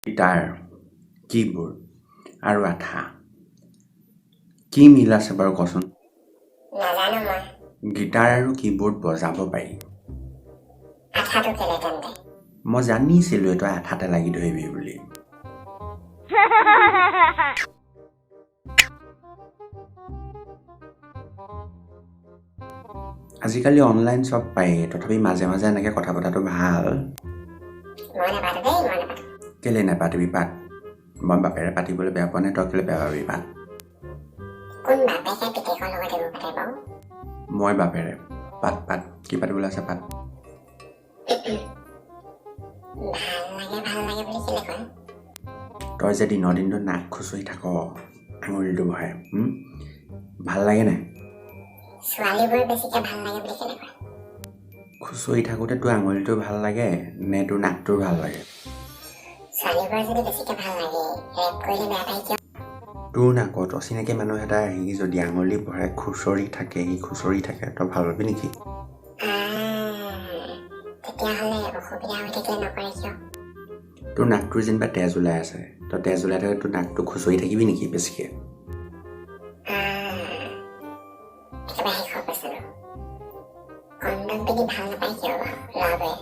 Guitar, keyboard আৰু আঠা কি মিল আছে বাৰু কচোন? নাজানো মই। গিটাৰ আৰু কীবোৰ্ড বজাব পাৰি। আঠাটো কেলে তেন্তে? মই জানিছিলোঁ তই আঠাতে লাগি ধৰিবি বুলি। আজিকালি অনলাইন চব পায়, তথাপি মাজে মাজে এনেকৈ কথা পতাটো ভাল। মই নাপাতো দেই, মই নাপাতো। কেলে নাপাতিবি পাত? মই বাপেৰে পাতিবলৈ বেয়া পোৱা নাই, তই কেলে বেয়া পাবি পাত? কোন বাপেকে পিতেকৰ লগত এইবোৰ পাতে বাৰু? মই বাপেৰে। পাত পাত, কি পাতিবলৈ আছে পাত? ভাল লাগে বুলি কেলে কয়? তই যে দিনৰ দিনটো নাক খুচৰি থাক আঙুলিটো বহাই, ভাল লাগে নাই? ছোৱালীবোৰ বেছিকে ভাল লাগে বুলি কেলে কয়? খুচৰি থাকোঁতে তোৰ আঙুলিটো ভাল লাগে নে তোৰ নাকটোৰ ভাল লাগে? ছোৱালীবোৰ যদি বেছিকে ভাল লাগে, ৰেপ কৰিলে বেয়া পায় কিয়? তোৰ নাকত অচিনাকি মানুহ এটা আহি যদি আঙুলি ভৰাই খুচৰি থাকে, তই ভাল পাবি নেকি? তেতিয়াহ'লে অসুবিধা হৈ থাকিলে নকৰে কিয়? তোৰ নাকটোৰ যেনিবা তেজ ওলাই আছে, তই তেজ ওলাই থাকে তোৰ নাকটো খুচৰি থাকিবি নেকি বেছিকৈ? একেবাৰে শেষৰ প্ৰশ্নটো। কণ্ডম পিন্ধি ভাল নাপায় কিয় বাৰু ল'ৰাবোৰে?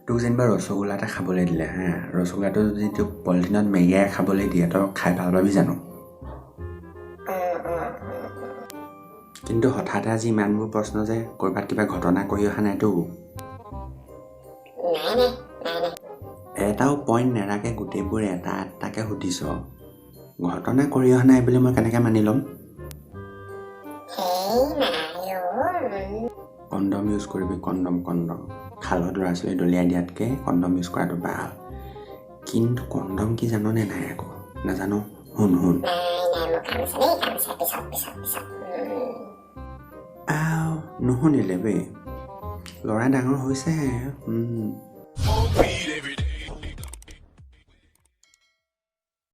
তোক যেনিবা ৰসগোল্লা এটা খাবলৈ দিলে হা, ৰসগোল্লাটো যদি তোক পলিথিনত মেৰিয়াই খাবলৈ দিয়ে, তই খাই ভাল পাবি জানো? কিন্তু হঠাৎ আজি ইমানবোৰ প্ৰশ্ন যে ক'ৰবাত কিবা ঘটনা কৰি অহা নাইতো? নাই। এটাও পইণ্ট নেৰাকে গোটেইবোৰ এটা এটাকে সুধিছ। ঘটনা কৰি অহা নাই বুলি মই কেনেকৈ মানি ল'ম? কণ্ডম ইউজ কৰিবি, কণ্ডম। খালত ল'ৰা ছোৱালী দলিয়াই দিয়াতকৈ কণ্ডম ইউজ কৰাটো ভাল। কিন্তু কণ্ডম কি জাননে নাই আকৌ? নাজানো, শুন। নুশুনিলে বে, ল'ৰা ডাঙৰ হৈছেহে।